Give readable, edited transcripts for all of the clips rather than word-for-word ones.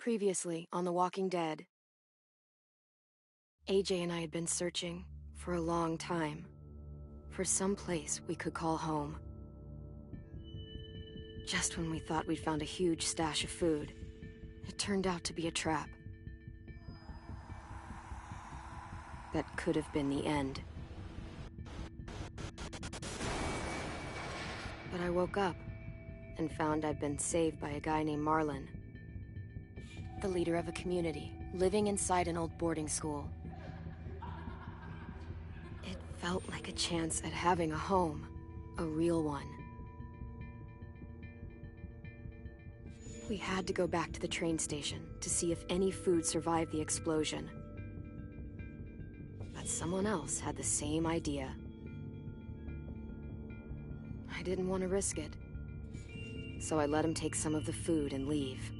Previously on The Walking Dead. AJ and I had been searching for a long time for some place we could call home. Just when we thought we'd found a huge stash of food, it turned out to be a trap. That could have been the end. But I woke up and found I'd been saved by a guy named Marlon, the leader of a community living inside an old boarding school. It felt like a chance at having a home, a real one. We had to go back to the train station to see if any food survived the explosion. But someone else had the same idea. I didn't want to risk it, so I let him take some of the food and leave.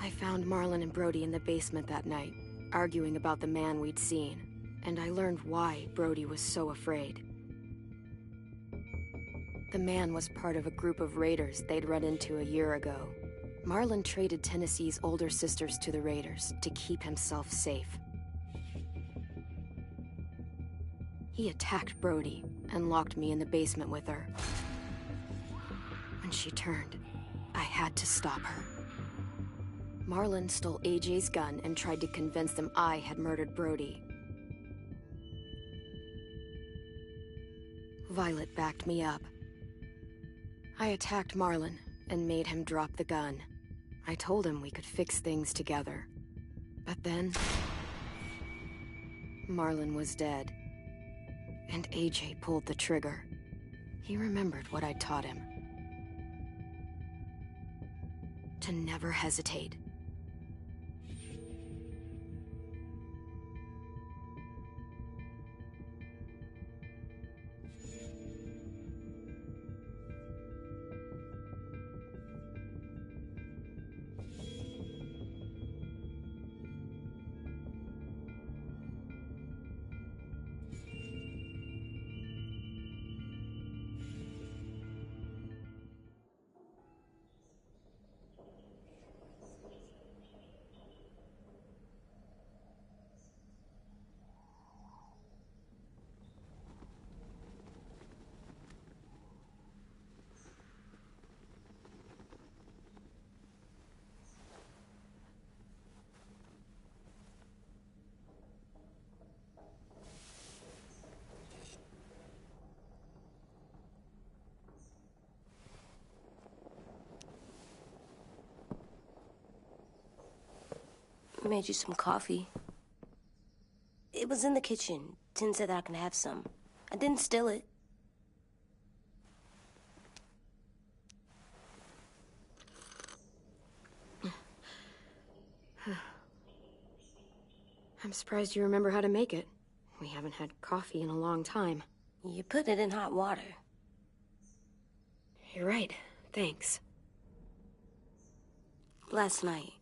I found Marlon and Brody in the basement that night, arguing about the man we'd seen, and I learned why Brody was so afraid. The man was part of a group of raiders they'd run into a year ago. Marlon traded Tennessee's older sisters to the raiders to keep himself safe. He attacked Brody and locked me in the basement with her. When she turned, I had to stop her. Marlon stole AJ's gun and tried to convince them I had murdered Brody. Violet backed me up. I attacked Marlon and made him drop the gun. I told him we could fix things together. But then, Marlon was dead. And AJ pulled the trigger. He remembered what I'd taught him. To never hesitate. I made you some coffee. It was in the kitchen. Tin said that I can have some. I didn't steal it. I'm surprised you remember how to make it. We haven't had coffee in a long time. You put it in hot water. You're right. Thanks. Last night,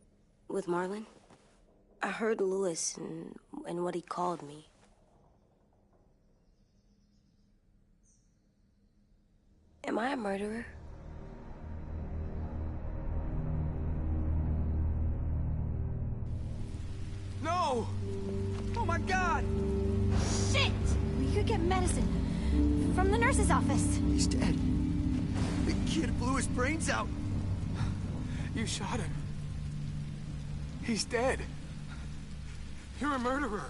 with Marlon, I heard Lewis and what he called me. Am I a murderer? No! Oh my God! Shit! We could get medicine from the nurse's office. He's dead. The kid blew his brains out. You shot him. He's dead. You're a murderer.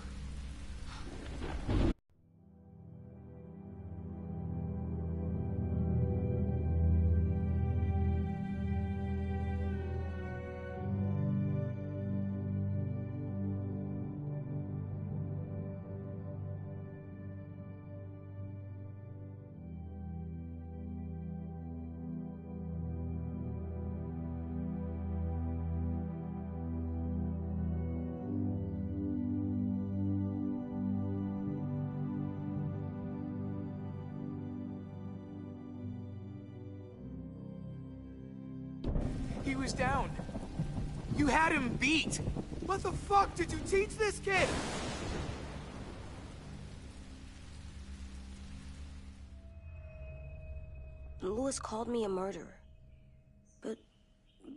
He was down. You had him beat. What the fuck did you teach this kid? Lewis called me a murderer.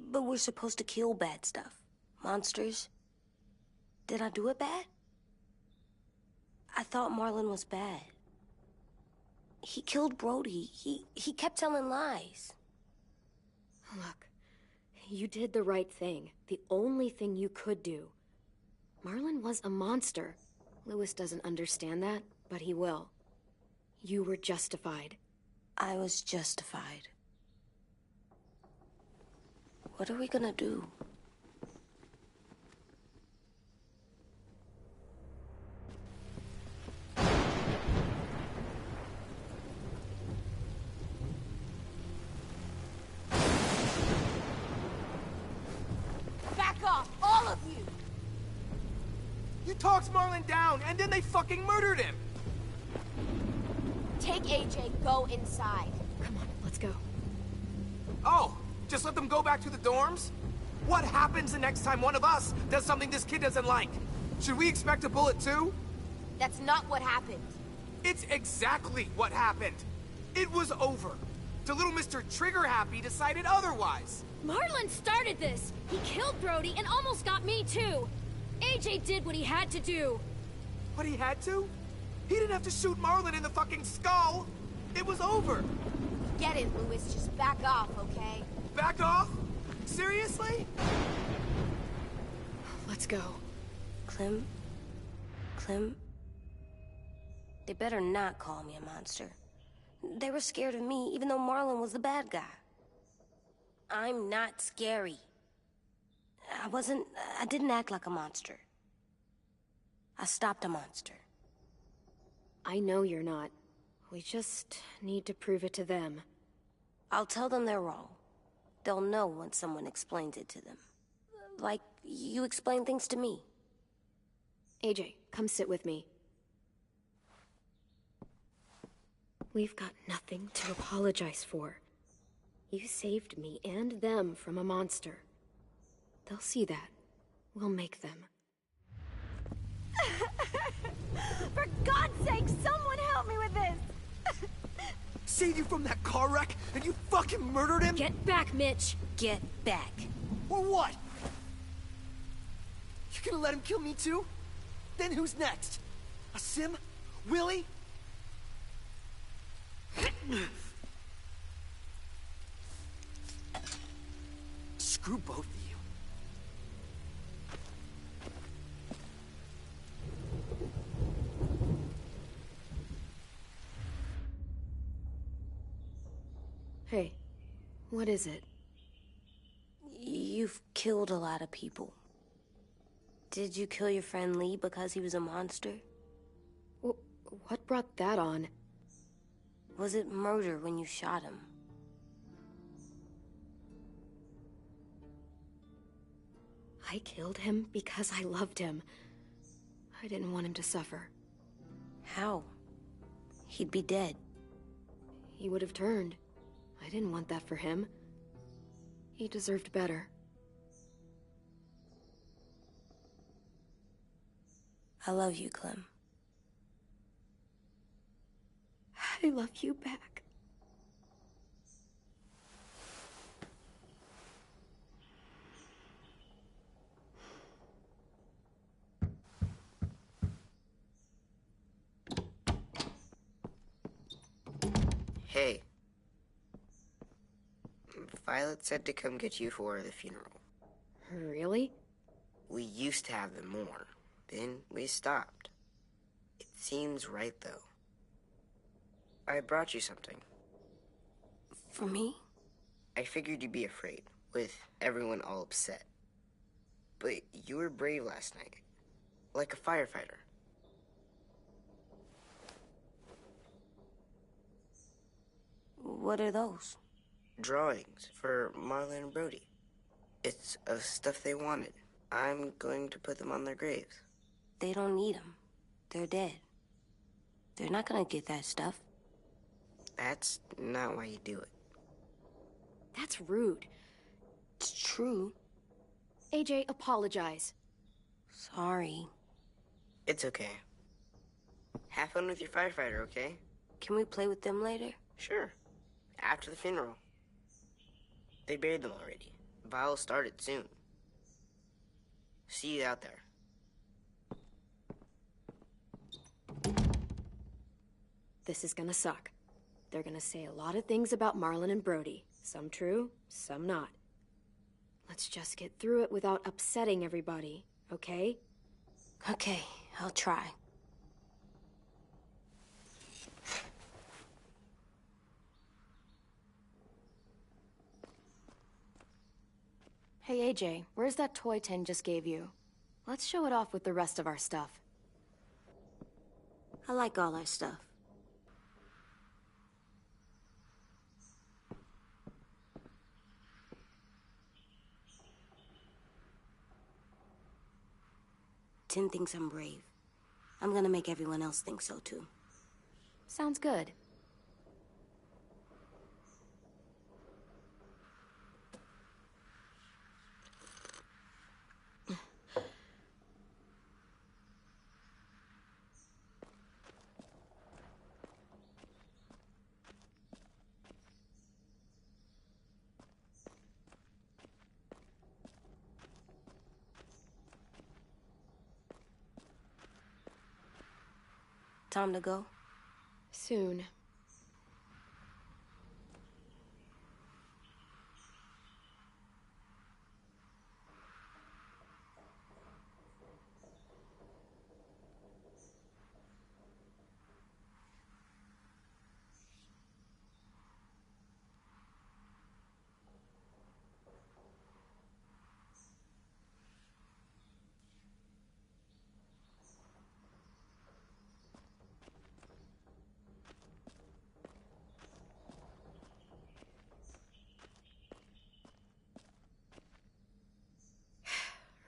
But we're supposed to kill bad stuff. Monsters. Did I do it bad? I thought Marlon was bad. He killed Brody. He kept telling lies. Look, you did the right thing. The only thing you could do. Marlon was a monster. Louis doesn't understand that, but he will. You were justified. I was justified. What are we gonna do? Back off, all of you! You talked Marlon down, and then they fucking murdered him! Take AJ, go inside. Come on, let's go. Oh, just let them go back to the dorms? What happens the next time one of us does something this kid doesn't like? Should we expect a bullet too? That's not what happened. It's exactly what happened. It was over. The little Mr. Trigger Happy decided otherwise. Marlon started this! He killed Brody and almost got me too! AJ did what he had to do! What he had to? He didn't have to shoot Marlon in the fucking skull! It was over! Get it, Louis. Just back off, okay? Back off? Seriously? Let's go. Clem? They better not call me a monster. They were scared of me, even though Marlon was the bad guy. I'm not scary. I didn't act like a monster. I stopped a monster. I know you're not. We just need to prove it to them. I'll tell them they're wrong. They'll know when someone explains it to them. Like you explain things to me. AJ, come sit with me. We've got nothing to apologize for. You saved me and them from a monster. They'll see that. We'll make them. For God's sake, someone help me with this! Saved you from that car wreck, and you fucking murdered him? Get back, Mitch! Get back. Or what? You gonna let him kill me too? Then who's next? A Sim? Willie? Screw both of you. Hey, what is it? You've killed a lot of people. Did you kill your friend Lee because he was a monster? What brought that on? Was it murder when you shot him? I killed him because I loved him. I didn't want him to suffer. How? He'd be dead. He would have turned. I didn't want that for him. He deserved better. I love you, Clem. I love you back. Hey. Violet said to come get you for the funeral. Really? We used to have them more. Then we stopped. It seems right, though. I brought you something. For me? I figured you'd be afraid, with everyone all upset. But you were brave last night. Like a firefighter. What are those? Drawings for Marlon and Brody. It's of stuff they wanted. I'm going to put them on their graves. They don't need them. They're dead. They're not gonna get that stuff. That's not why you do it. That's rude. It's true. AJ, apologize. Sorry. It's okay. Have fun with your firefighter, okay? Can we play with them later? Sure. After the funeral. They buried them already. I'll start it soon. See you out there. This is gonna suck. They're gonna say a lot of things about Marlon and Brody. Some true, some not. Let's just get through it without upsetting everybody, okay? Okay, I'll try. Hey, AJ, where's that toy Ten just gave you? Let's show it off with the rest of our stuff. I like all our stuff. Ten thinks I'm brave. I'm gonna make everyone else think so, too. Sounds good. Time to go? Soon.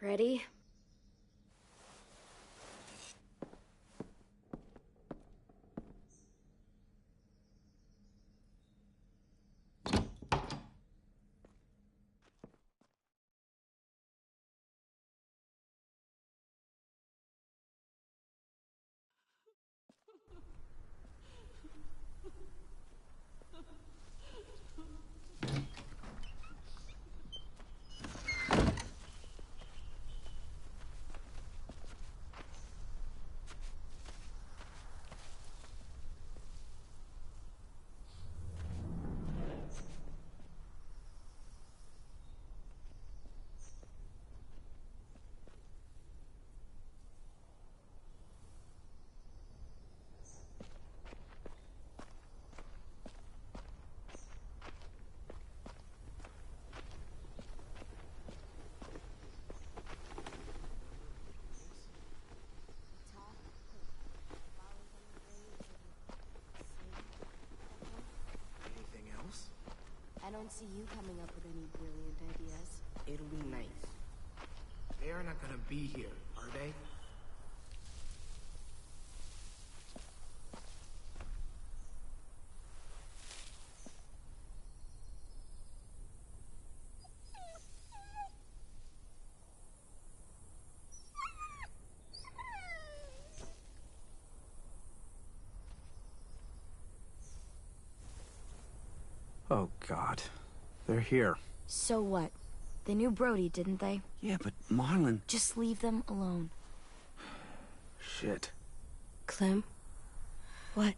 Ready? Anything else? I don't see you coming up with any brilliant ideas. It'll be nice. They're not gonna be here, are they? Oh, God. They're here. So what? They knew Brody, didn't they? Yeah, but Marlon... Just leave them alone. Shit. Clem? What?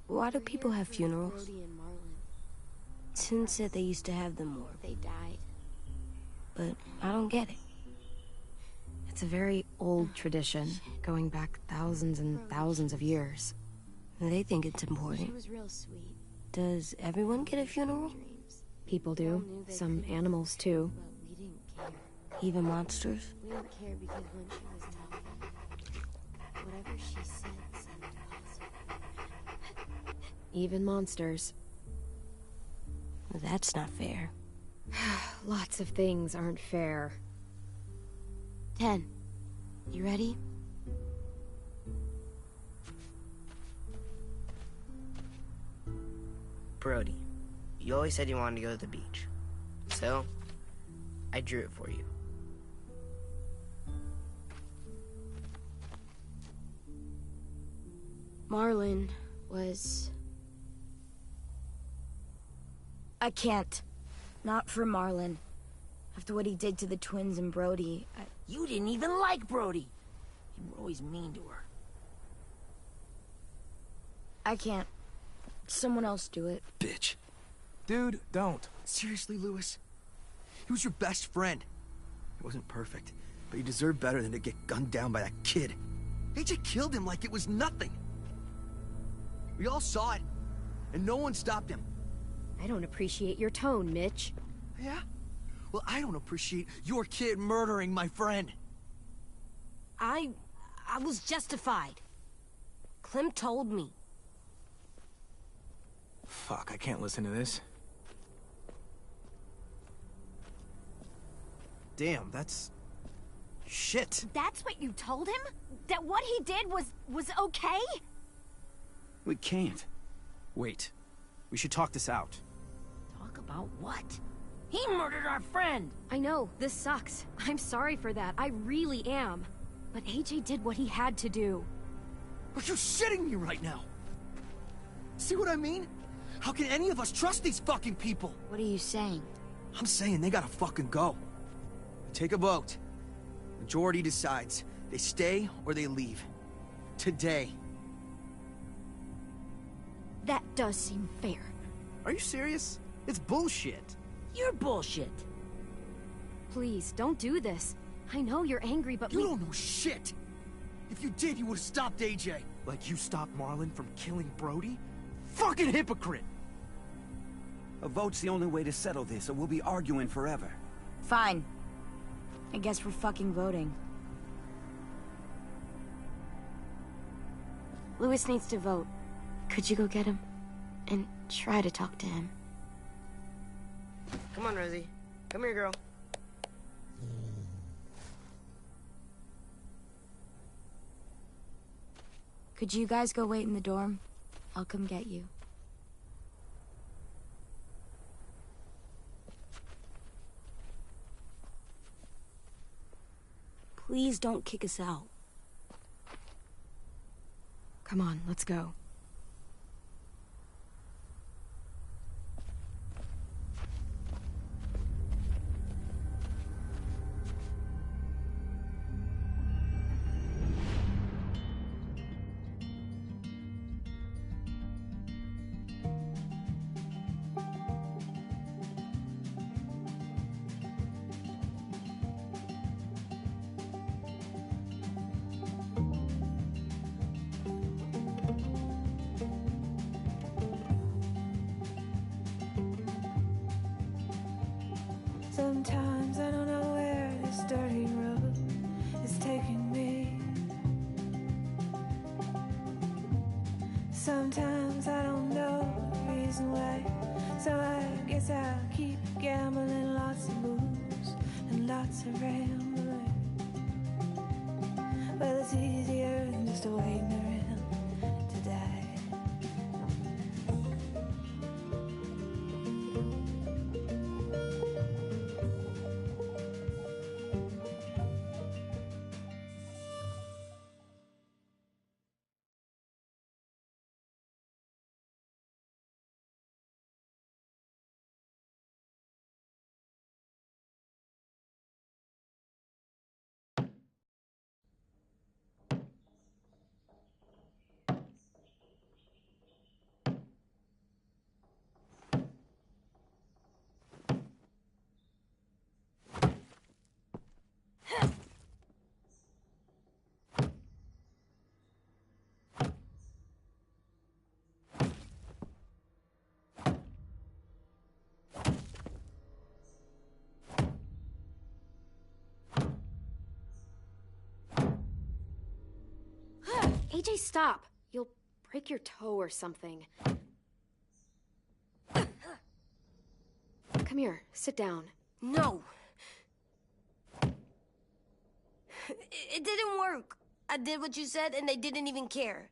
Why do people have funerals? Brody and Marlon. Tin said they used to have them more, They died. but I don't get it. It's a very old tradition, going back thousands and thousands of years. They think it's She important. was real sweet. Does everyone get a funeral? Dreams. People do. Some animals too. But we didn't care. Even monsters? We didn't care because when she was talking, whatever she said seemed possible. Even monsters. That's not fair. Lots of things aren't fair. 10. You ready? Brody, you always said you wanted to go to the beach. So, I drew it for you. Marlon was... I can't. Not for Marlon. After what he did to the twins and Brody, You didn't even like Brody. You were always mean to her. I can't. Someone else do it. Bitch. Dude, don't. Seriously, Louis? He was your best friend. He wasn't perfect, but he deserved better than to get gunned down by that kid. AJ killed him like it was nothing. We all saw it, and no one stopped him. I don't appreciate your tone, Mitch. Yeah? Well, I don't appreciate your kid murdering my friend. I was justified. Clem told me. Fuck, I can't listen to this. Damn, that's... shit. That's what you told him? That what he did was okay? We can't. Wait. We should talk this out. Talk about what? He murdered our friend! I know, this sucks. I'm sorry for that, I really am. But AJ did what he had to do. Are you shitting me right now? See what I mean? How can any of us trust these fucking people? What are you saying? I'm saying they gotta fucking go. Take a vote. Majority decides. They stay or they leave. Today. That does seem fair. Are you serious? It's bullshit. You're bullshit. Please, don't do this. I know you're angry, but You don't know shit! If you did, you would've stopped AJ. Like you stopped Marlon from killing Brody? Fucking hypocrite! A vote's the only way to settle this, or we'll be arguing forever. Fine. I guess we're fucking voting. Louis needs to vote. Could you go get him? And try to talk to him. Come on, Rosie. Come here, girl. Could you guys go wait in the dorm? I'll come get you. Please don't kick us out. come on, let's go. Sometimes I don't know where this dirty road is taking me. Sometimes I don't know the reason why, so I guess I'll keep gambling, lots of moves and lots of rambling. Well, it's easier than just waiting around to die. AJ, stop! You'll break your toe or something. Come here, sit down. No. It didn't work. I did what you said, and they didn't even care.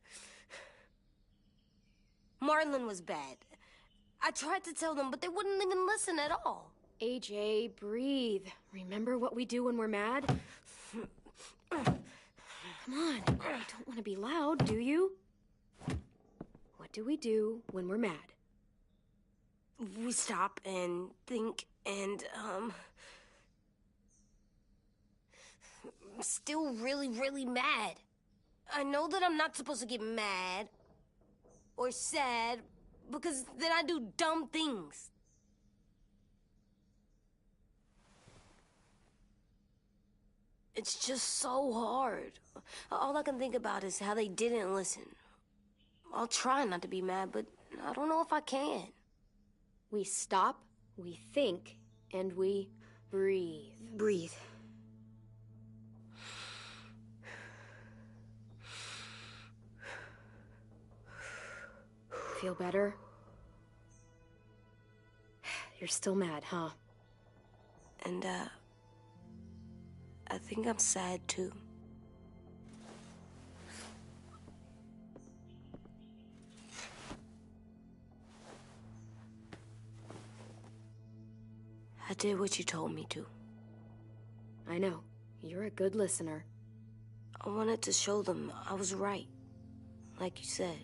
Marlon was bad. I tried to tell them, but they wouldn't even listen at all. AJ, breathe. Remember what we do when we're mad? Come on, you don't want to be loud, do you? What do we do when we're mad? We stop and think and, I'm still really, really mad. I know that I'm not supposed to get mad or sad because then I do dumb things. It's just so hard. All I can think about is how they didn't listen. I'll try not to be mad, but I don't know if I can. We stop, we think, and we breathe. Breathe. Feel better? You're still mad, huh? And, I think I'm sad, too. I did what you told me to. I know. You're a good listener. I wanted to show them I was right. Like you said.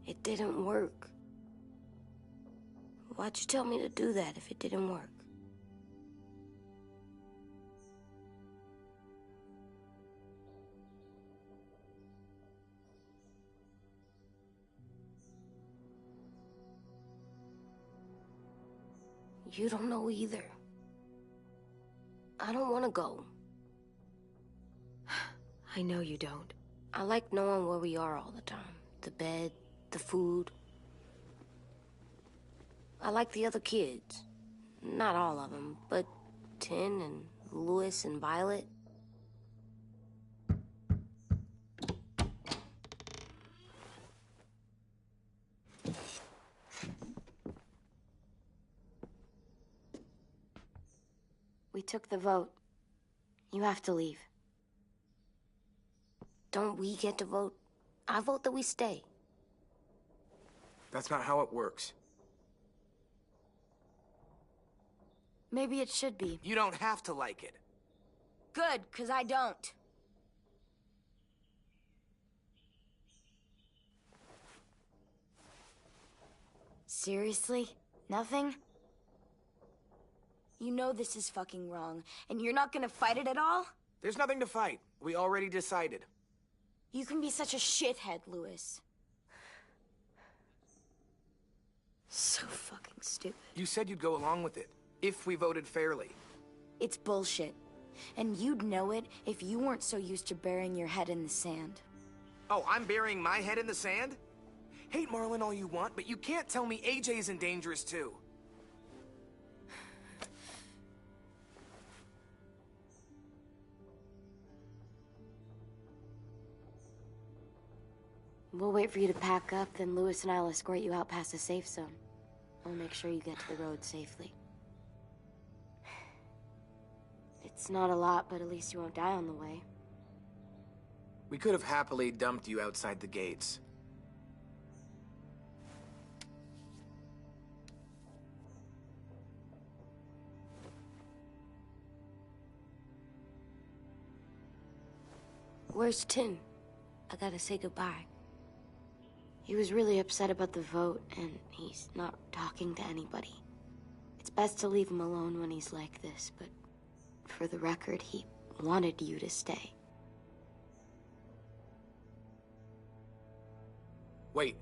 It didn't work. Why'd you tell me to do that if it didn't work? You don't know either. I don't want to go. I know you don't. I like knowing where we are all the time. The bed, the food. I like the other kids. Not all of them, but Tin and Louis and Violet. We took the vote. You have to leave. Don't we get to vote? I vote that we stay. That's not how it works. Maybe it should be. You don't have to like it. Good, 'cause I don't. Seriously? Nothing? You know this is fucking wrong, and you're not gonna fight it at all? There's nothing to fight. We already decided. You can be such a shithead, Louis. So fucking stupid. You said you'd go along with it, if we voted fairly. It's bullshit. And you'd know it if you weren't so used to burying your head in the sand. Oh, I'm burying my head in the sand? Hate Marlon all you want, but you can't tell me AJ's in dangerous too. We'll wait for you to pack up, then Louis and I'll escort you out past the safe zone. I'll make sure you get to the road safely. It's not a lot, but at least you won't die on the way. We could have happily dumped you outside the gates. Where's Tin? I gotta say goodbye. He was really upset about the vote, and he's not talking to anybody. It's best to leave him alone when he's like this, but for the record, he wanted you to stay. Wait.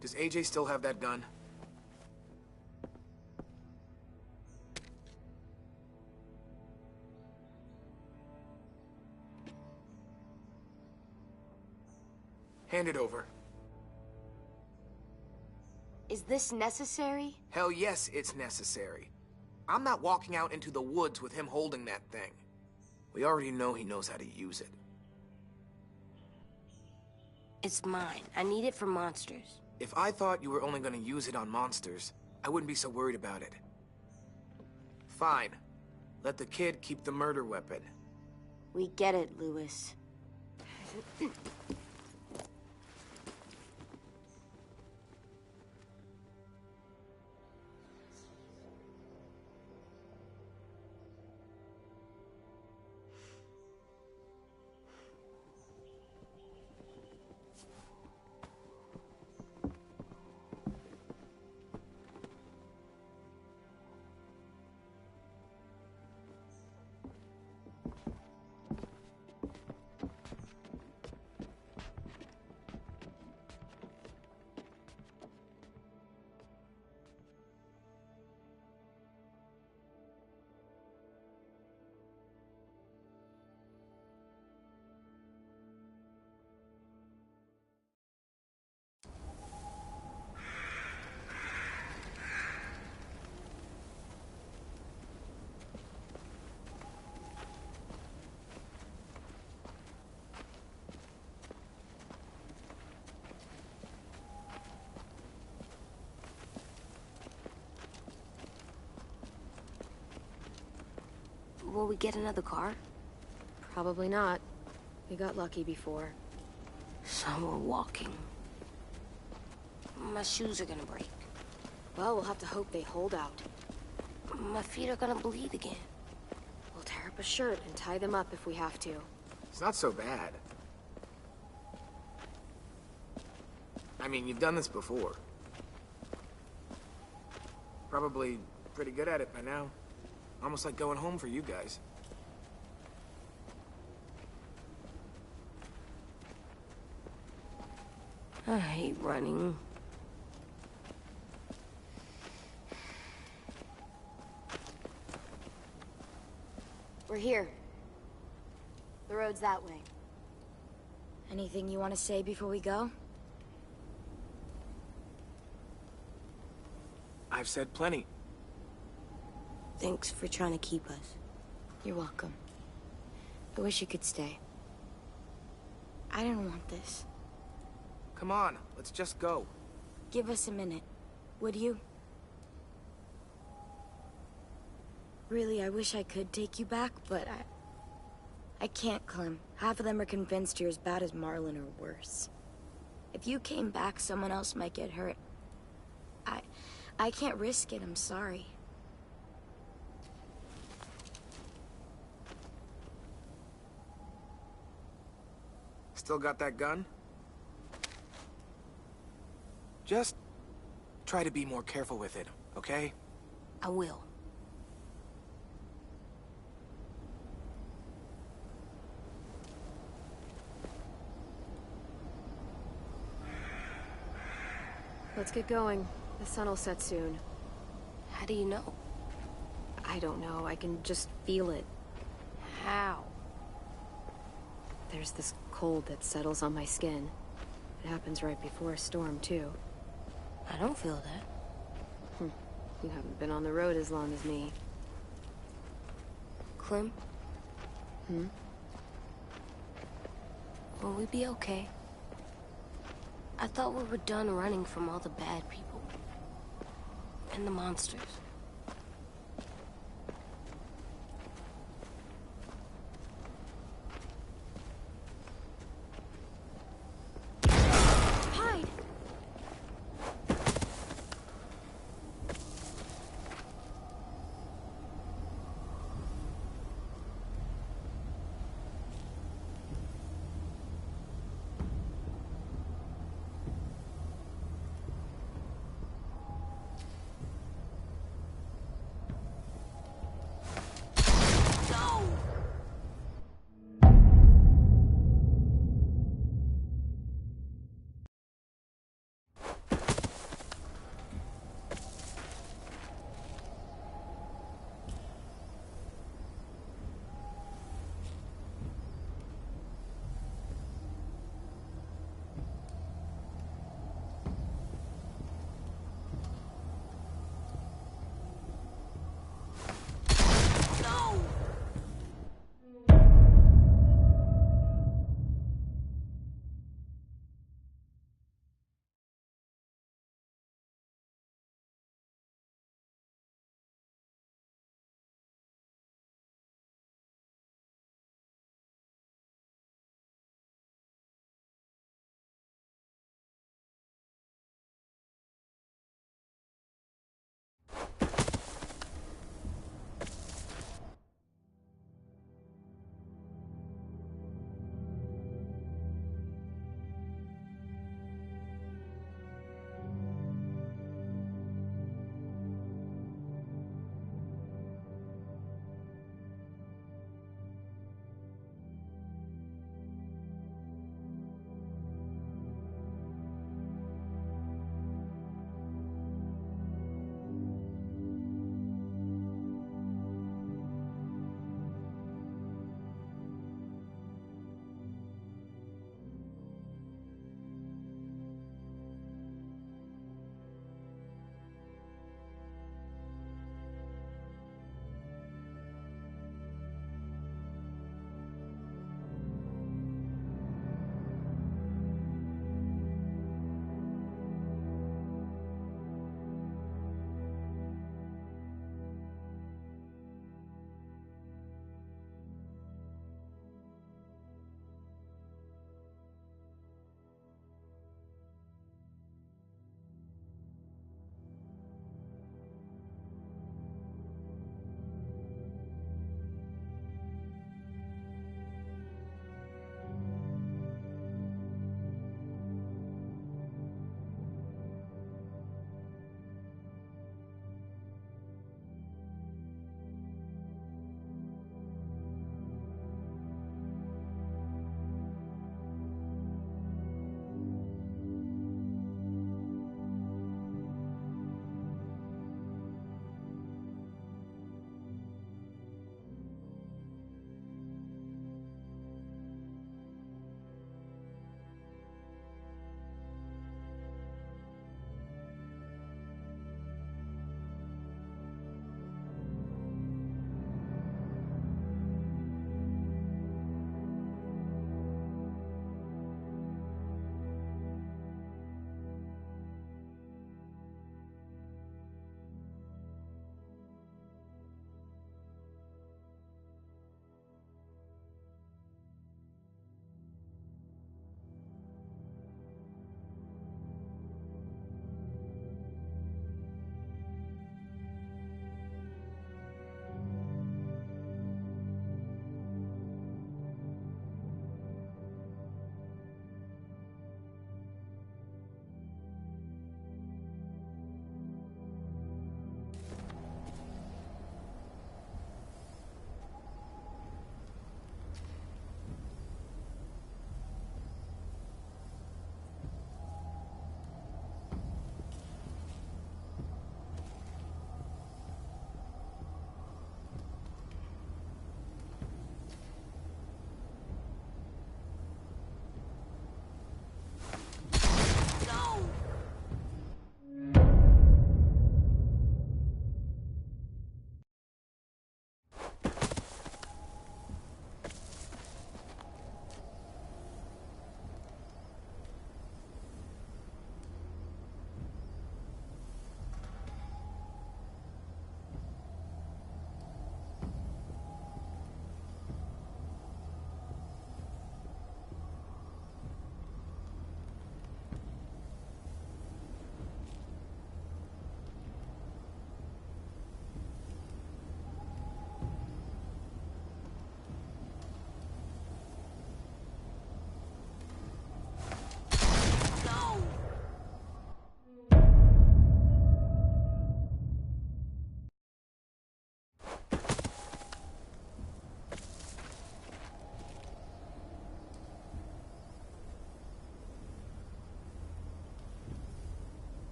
Does AJ still have that gun? Hand it over. Is this necessary? Hell yes, it's necessary. I'm not walking out into the woods with him holding that thing. We already know he knows how to use it. It's mine. I need it for monsters. If I thought you were only gonna use it on monsters, I wouldn't be so worried about it. Fine. Let the kid keep the murder weapon. We get it, Louis. Will we get another car? Probably not. We got lucky before. So we're walking. My shoes are gonna break. Well, we'll have to hope they hold out. My feet are gonna bleed again. We'll tear up a shirt and tie them up if we have to. It's not so bad. I mean, you've done this before. Probably pretty good at it by now. Almost like going home for you guys. I hate running. We're here. The road's that way. Anything you want to say before we go? I've said plenty. Thanks for trying to keep us. You're welcome. I wish you could stay. I didn't want this. Come on, let's just go. Give us a minute, would you? Really, I wish I could take you back, but I can't, Clem. Half of them are convinced you're as bad as Marlon or worse. If you came back, someone else might get hurt. I can't risk it, I'm sorry. Still got that gun? Just try to be more careful with it, okay? I will. Let's get going. The sun will set soon. How do you know? I don't know. I can just feel it. How? There's this cold that settles on my skin. It happens right before a storm, too. I don't feel that. You haven't been on the road as long as me. Clem? Will we be okay? I thought we were done running from all the bad people. And the monsters. Hide!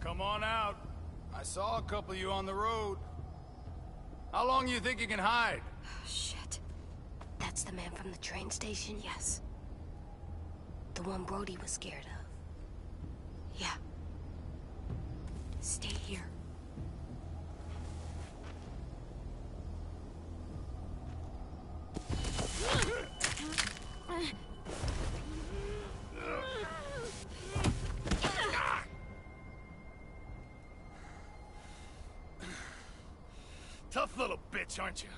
come on out. I saw a couple of you on the road. How long you think you can hide? Shit. That's the man from the train station? Yes. The one Brody was scared of. Yeah. Stay here. Tough little bitch, aren't you?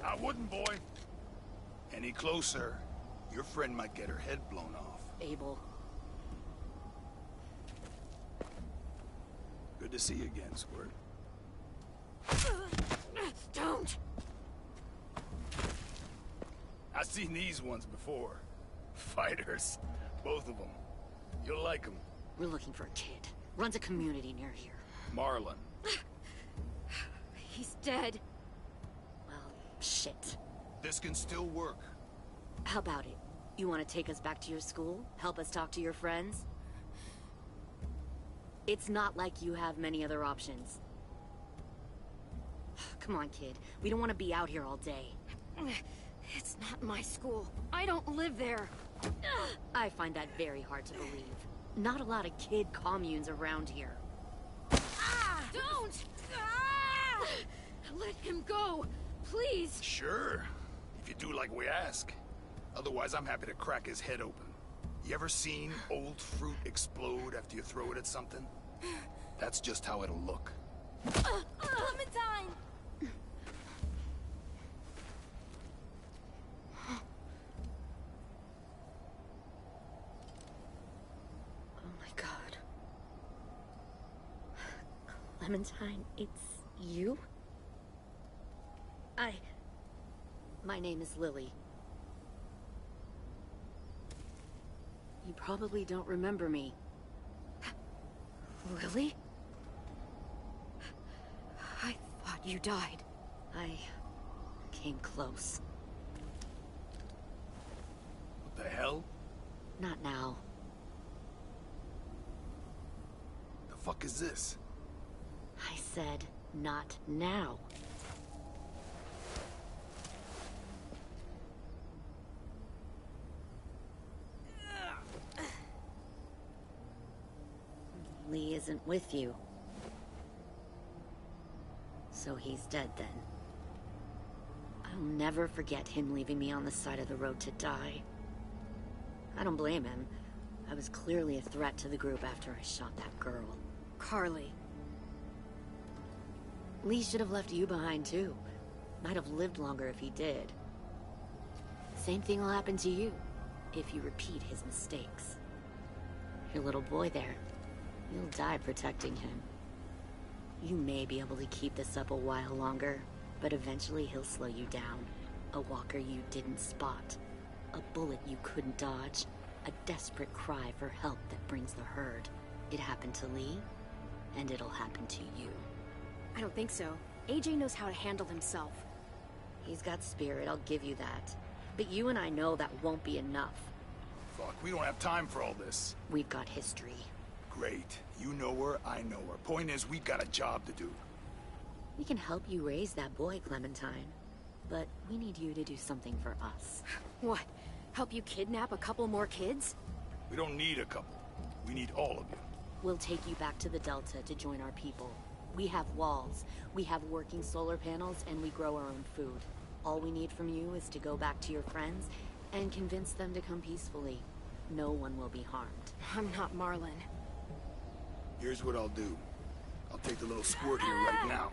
I wouldn't, boy. Any closer, your friend might get her head blown off. Abel. Good to see you again, Squirt. Don't! I've seen these ones before. Fighters. Both of them. You'll like them. We're looking for a kid. Runs a community near here. Marlon. He's dead. Well, shit. This can still work. How about it? You want to take us back to your school? Help us talk to your friends? It's not like you have many other options. Come on, kid. We don't want to be out here all day. It's not my school. I don't live there. I find that very hard to believe. Not a lot of kid communes around here. Don't! Let him go, please. Sure. If you do like we ask. Otherwise, I'm happy to crack his head open. You ever seen old fruit explode after you throw it at something? That's just how it'll look. Clementine! Oh my god. Clementine, it's you? My name is Lily. You probably don't remember me. Lily? I thought you died. I came close. What the hell? Not now. The fuck is this? I said, not now. Lee isn't with you. So he's dead then. I'll never forget him leaving me on the side of the road to die. I don't blame him. I was clearly a threat to the group after I shot that girl. Carly. Lee should have left you behind too. Might have lived longer if he did. Same thing will happen to you, if you repeat his mistakes. Your little boy there, you'll die protecting him. You may be able to keep this up a while longer, but eventually he'll slow you down. A walker you didn't spot. A bullet you couldn't dodge. A desperate cry for help that brings the herd. It happened to Lee, and it'll happen to you. I don't think so. AJ knows how to handle himself. He's got spirit, I'll give you that. But you and I know that won't be enough. Fuck, we don't have time for all this. We've got history. Great. You know her, I know her. Point is, we've got a job to do. We can help you raise that boy, Clementine. But we need you to do something for us. What? Help you kidnap a couple more kids? We don't need a couple. We need all of you. We'll take you back to the Delta to join our people. We have walls, we have working solar panels, and we grow our own food. All we need from you is to go back to your friends and convince them to come peacefully. No one will be harmed. I'm not Marlon. Here's what I'll do. I'll take the little squirt here right now.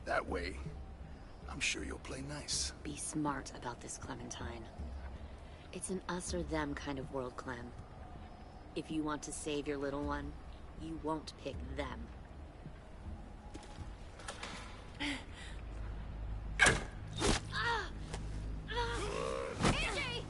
That way, I'm sure you'll play nice. Be smart about this, Clementine. It's an us or them kind of world, Clem. If you want to save your little one, you won't pick them. AJ!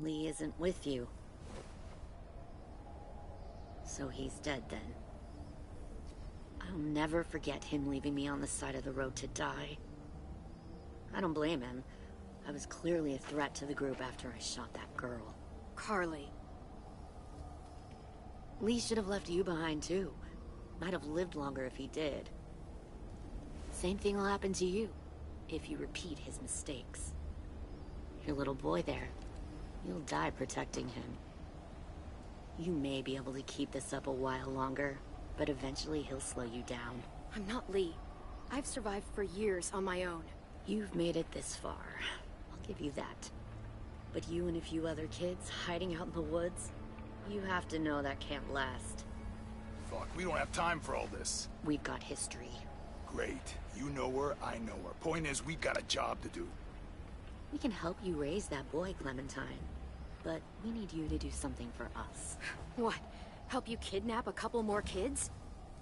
Lee isn't with you. So he's dead then. I'll never forget him leaving me on the side of the road to die. I don't blame him. I was clearly a threat to the group after I shot that girl. Carley. Lee should have left you behind too. Might have lived longer if he did. Same thing will happen to you, if you repeat his mistakes. Your little boy there, you'll die protecting him. You may be able to keep this up a while longer, but eventually he'll slow you down. I'm not Lee. I've survived for years on my own. You've made it this far. I'll give you that. But you and a few other kids hiding out in the woods, you have to know that can't last. Fuck, we don't have time for all this. We've got history. Great. You know her, I know her. Point is, we've got a job to do. We can help you raise that boy, Clementine. But we need you to do something for us. What? Help you kidnap a couple more kids?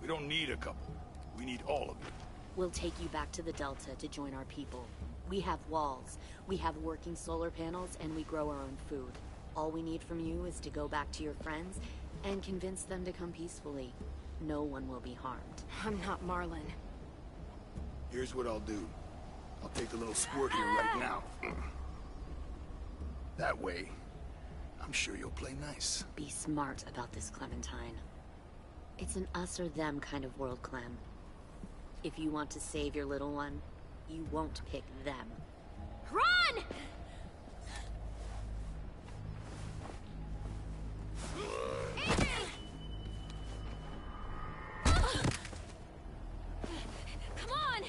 We don't need a couple. We need all of you. We'll take you back to the Delta to join our people. We have walls, we have working solar panels, and we grow our own food. All we need from you is to go back to your friends and convince them to come peacefully. No one will be harmed. I'm not Marlon. Here's what I'll do. I'll take the little squirt here right now. That way, I'm sure you'll play nice. Be smart about this, Clementine. It's an us or them kind of world, Clem. If you want to save your little one, you won't pick them. Run! AJ! Come on!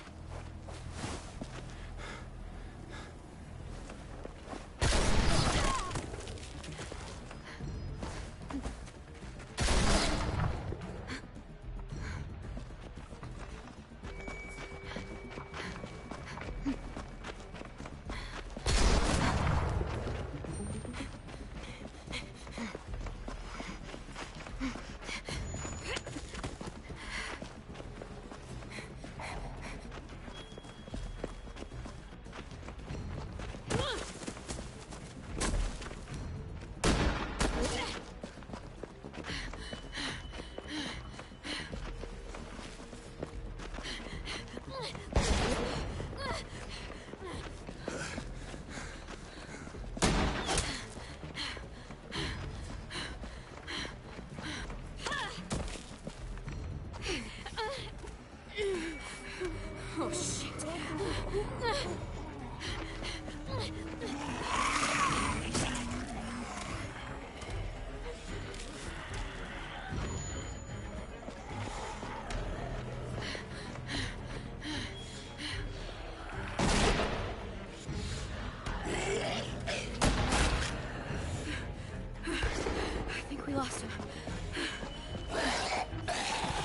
Oh, shit. I think we lost him.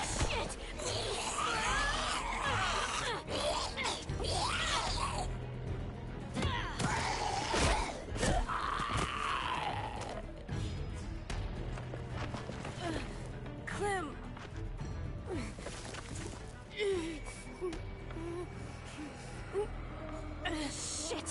Shit! Clem! Shit!